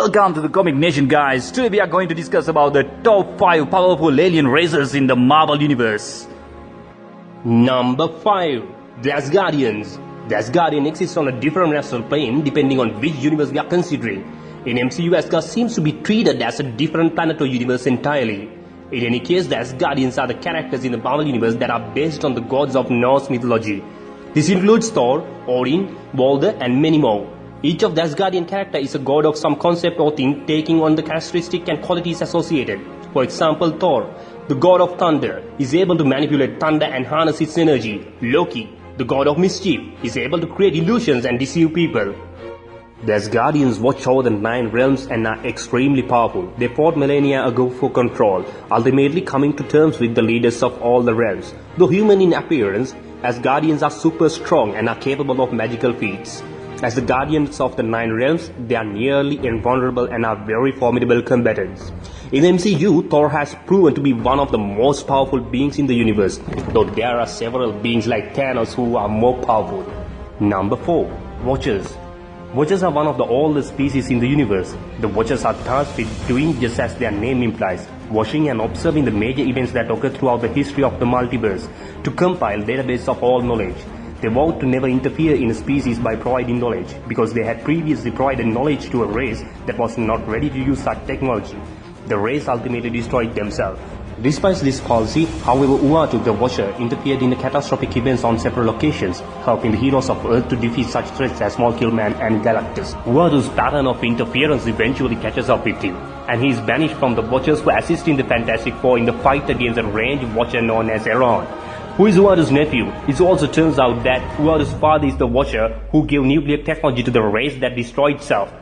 Welcome to the Comic Nation, guys. Today we are going to discuss about the top 5 powerful alien races in the Marvel Universe. Number 5. The Asgardians. The Asgardian exists on a different astral plane depending on which universe we are considering. In MCU, Asgard seems to be treated as a different planet or universe entirely. In any case, the Asgardians are the characters in the Marvel Universe that are based on the gods of Norse mythology. This includes Thor, Odin, Balder, and many more. Each of the Asgardian character is a god of some concept or thing, taking on the characteristics and qualities associated. For example, Thor, the god of thunder, is able to manipulate thunder and harness its energy. Loki, the god of mischief, is able to create illusions and deceive people. The Asgardians watch over the 9 realms and are extremely powerful. They fought millennia ago for control, ultimately coming to terms with the leaders of all the realms. Though human in appearance, Asgardians are super strong and are capable of magical feats. As the guardians of the 9 realms, they are nearly invulnerable and are very formidable combatants. In the MCU, Thor has proven to be one of the most powerful beings in the universe, though there are several beings like Thanos who are more powerful. Number 4. Watchers. Watchers are one of the oldest species in the universe. The Watchers are tasked with doing just as their name implies, watching and observing the major events that occur throughout the history of the multiverse, to compile database of all knowledge. They vowed to never interfere in a species by providing knowledge, because they had previously provided knowledge to a race that was not ready to use such technology. The race ultimately destroyed themselves. Despite this policy, however, Uatu the Watcher interfered in the catastrophic events on several occasions, helping the heroes of Earth to defeat such threats as Smallkill Man and Galactus. Uatu's pattern of interference eventually catches up with him, and he is banished from the Watchers for assisting the Fantastic Four in the fight against a ranged Watcher known as Eron, who is Uatu's nephew. It also turns out that Uatu's father is the Watcher who gave nuclear technology to the race that destroyed itself.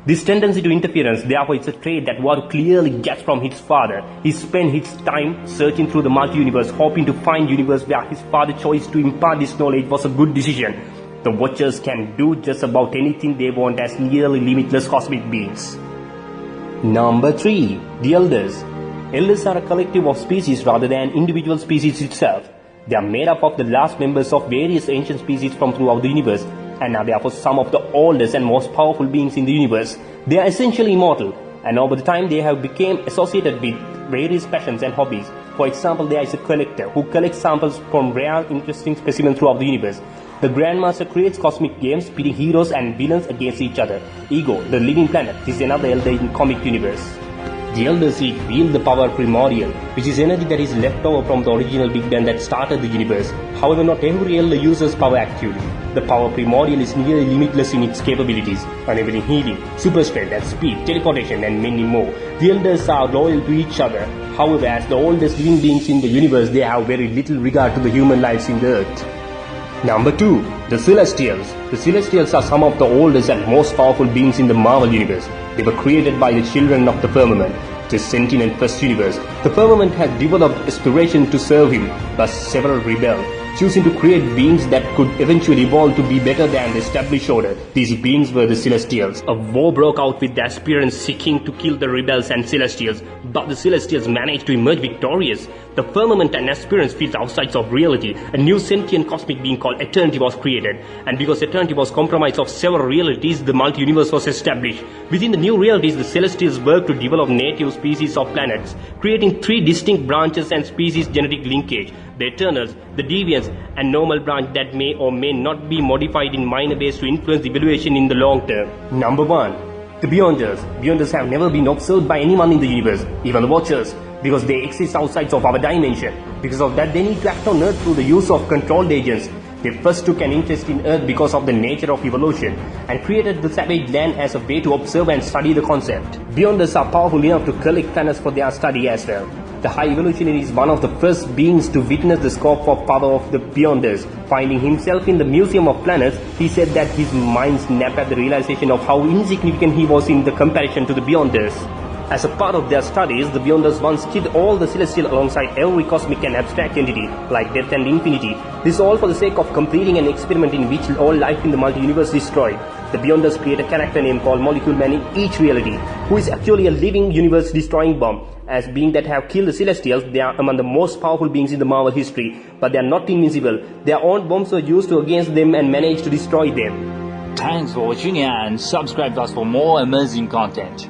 This tendency to interference, therefore, is a trait that Uatu clearly gets from his father. He spent his time searching through the multi-universe, hoping to find a universe where his father's choice to impart this knowledge was a good decision. The Watchers can do just about anything they want as nearly limitless cosmic beings. Number 3. The Elders. Elders are a collective of species rather than individual species itself. They are made up of the last members of various ancient species from throughout the universe, and are therefore some of the oldest and most powerful beings in the universe. They are essentially immortal, and over the time they have become associated with various passions and hobbies. For example, there is a collector who collects samples from rare, interesting specimens throughout the universe. The Grandmaster creates cosmic games pitting heroes and villains against each other. Ego, the living planet, is another elder in comic universe. The Elders wield the power primordial, which is energy that is left over from the original Big Bang that started the universe. However, not every Elder uses power actively. The power primordial is nearly limitless in its capabilities, enabling healing, super strength and speed, teleportation and many more. The Elders are loyal to each other. However, as the oldest living beings in the universe, they have very little regard to the human lives in the Earth. Number 2. The Celestials. The Celestials are some of the oldest and most powerful beings in the Marvel Universe. They were created by the children of the Firmament, the sentient first universe. The Firmament had developed aspiration to serve him, but several rebelled, choosing to create beings that could eventually evolve to be better than the established order. These beings were the Celestials. A war broke out with the aspirants seeking to kill the rebels and Celestials, but the Celestials managed to emerge victorious. The Firmament and aspirants felt outside of reality. A new sentient cosmic being called Eternity was created, and because Eternity was comprised of several realities, the multi-universe was established. Within the new realities, the Celestials worked to develop native species of planets, creating 3 distinct branches and species genetic linkage: the Eternals, the Deviants, and normal branch that may or may not be modified in minor ways to influence evaluation in the long term. Number 1. The Beyonders. Beyonders have never been observed by anyone in the universe, even the Watchers, because they exist outside of our dimension. Because of that, they need to act on Earth through the use of controlled agents. They first took an interest in Earth because of the nature of evolution, and created the savage land as a way to observe and study the concept. Beyonders are powerful enough to collect planets for their study as well. The High Evolutionary is one of the first beings to witness the scope of power of the Beyonders. Finding himself in the Museum of Planets, he said that his mind snapped at the realization of how insignificant he was in the comparison to the Beyonders. As a part of their studies, the Beyonders once killed all the Celestial alongside every cosmic and abstract entity, like death and infinity. This all for the sake of completing an experiment in which all life in the multi-universe is destroyed. The Beyonders create a character named called Molecule Man in each reality, who is actually a living universe-destroying bomb. As beings that have killed the Celestials, they are among the most powerful beings in the Marvel history, but they are not invincible. Their own bombs were used against them and managed to destroy them. Thanks for watching and subscribe to us for more amazing content.